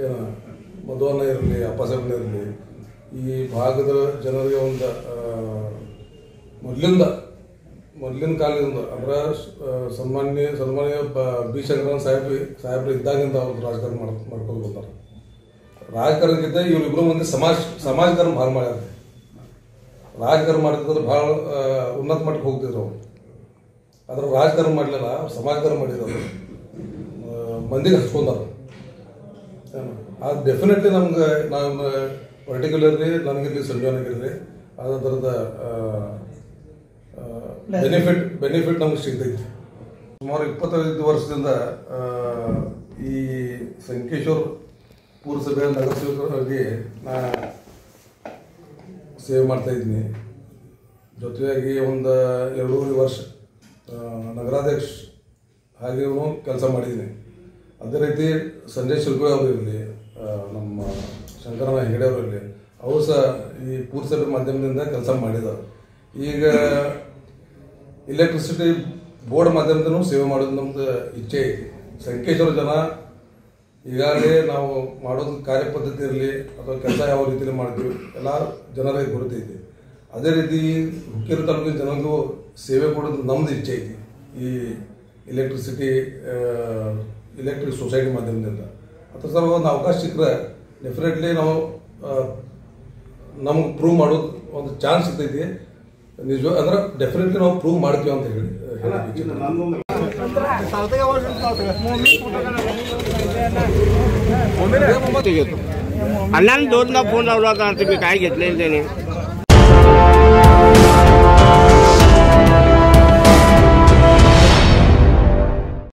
ಏನು ಮಧುವನ್ನ ಇರಲಿ ಅಪ್ಪಸಣ್ಣ ಇರಲಿ ಈ ಭಾಗದ ಜನರಿಗೆ ಒಂದು ಮೊದಲಿನ ಕಾಲದಿಂದ ಅಂದ್ರೆ ಸನ್ಮಾನ್ಯ ಬಿ ಶಂಕರನ್ ಸಾಹೇಬ್ರು ಇದ್ದಾಗಿಂದ ಅವ್ರು ರಾಜಕಾರಣ ಮಾಡ್ಕೊಂಡು ಬರ್ತಾರೆ. ರಾಜಕಾರಣಕ್ಕಿಂತ ಇವರಿಬ್ಬರು ಮಂದಿ ಸಮಾಜಕಾರಣ ಭಾಳ ಮಾಡ್ಯಾರ. ರಾಜಕಾರಣ ಮಾಡಿದ್ರೆ ಭಾಳ ಉನ್ನತ ಮಟ್ಟಕ್ಕೆ ಹೋಗ್ತಿದ್ರು ಅವರು. ಅದ್ರ ರಾಜಕಾರಣ ಮಾಡಲಿಲ್ಲ, ಸಮಾಜಕಾರಣ ಮಾಡಿದ್ರು, ಮಂದಿಗೆ ಹಚ್ಕೊಂಡಾರ. ಅದು ಡೆಫಿನೆಟ್ಲಿ ನಮ್ಗೆ ನಾನು ಪರ್ಟಿಕ್ಯುಲರ್ಲಿ ನನಗಿರಲಿ ಸಂಜೀವನಿಗಿರಲಿ ಅದರದ ಬೆನಿಫಿಟ್ ನಮ್ಗೆ ಸಿಗ್ತೈತಿ. ಸುಮಾರು 25 ವರ್ಷದಿಂದ ಈ ಸಂಕೇಶ್ವರ ಪುರಸಭೆಯ ನಗರಸೇವಕರಾಗಿ ನಾ ಸೇವೆ ಮಾಡ್ತಾಯಿದ್ದೀನಿ. ಜೊತೆಯಾಗಿ ಒಂದು 2.5 ವರ್ಷ ನಗರಾಧ್ಯಕ್ಷ ಹಾಗೆ ಕೆಲಸ ಮಾಡಿದ್ದೀನಿ. ಅದೇ ರೀತಿ ಸಂಜಯ್ ಶಿಲ್ಪಿ ಅವರು ಇರಲಿ, ನಮ್ಮ ಶಂಕರಣ್ಣ ಹೆಗಡೆ ಅವರು ಇರಲಿ, ಅವರು ಸಹ ಈ ಪುರಸಭೆ ಮಾಧ್ಯಮದಿಂದ ಕೆಲಸ ಮಾಡಿದ್ದಾರೆ. ಈಗ ಇಲೆಕ್ಟ್ರಿಸಿಟಿ ಬೋರ್ಡ್ ಮಾಧ್ಯಮದೂ ಸೇವೆ ಮಾಡೋದು ನಮ್ದು ಇಚ್ಛೆ ಐತಿ. ಸಂಕೇಶ್ವರ ಜನ ಈಗಾಗಲೇ ನಾವು ಮಾಡೋದು ಕಾರ್ಯಪದ್ಧತಿ ಇರಲಿ ಅಥವಾ ಕೆಲಸ ಯಾವ ರೀತಿಯಲ್ಲಿ ಮಾಡ್ತೀವಿ ಎಲ್ಲ ಜನರಿಗೆ ಗೊತ್ತೈತಿ. ಅದೇ ರೀತಿ ಹುಕ್ಕೇರಿ ತಾಲೂಕಿನ ಜನರಿಗೂ ಸೇವೆ ಕೊಡೋದು ನಮ್ದು ಇಚ್ಛೆ ಐತಿ. ಈ ಇಲೆಕ್ಟ್ರಿಕ್ ಸೊಸೈಟಿ ಮಾಧ್ಯಮದಿಂದ ಅಥವಾ ಸರ್ ಒಂದು ಅವಕಾಶ ಸಿಕ್ಕರೆ ಡೆಫಿನೆಟ್ಲಿ ನಾವು ನಮ್ಗೆ ಪ್ರೂವ್ ಮಾಡೋದು ಒಂದು ಚಾನ್ಸ್ ಸಿಗ್ತೈತಿ. ನಿಜ ಅಂದ್ರೆ ಡೆಫಿನೆಟ್ಲಿ ನಾವು ಪ್ರೂವ್ ಮಾಡ್ತೀವಿ ಅಂತ ಹೇಳಿ अण्णांनी 2दा फोन लावला होता, तुम्ही काय घेतले त्याने?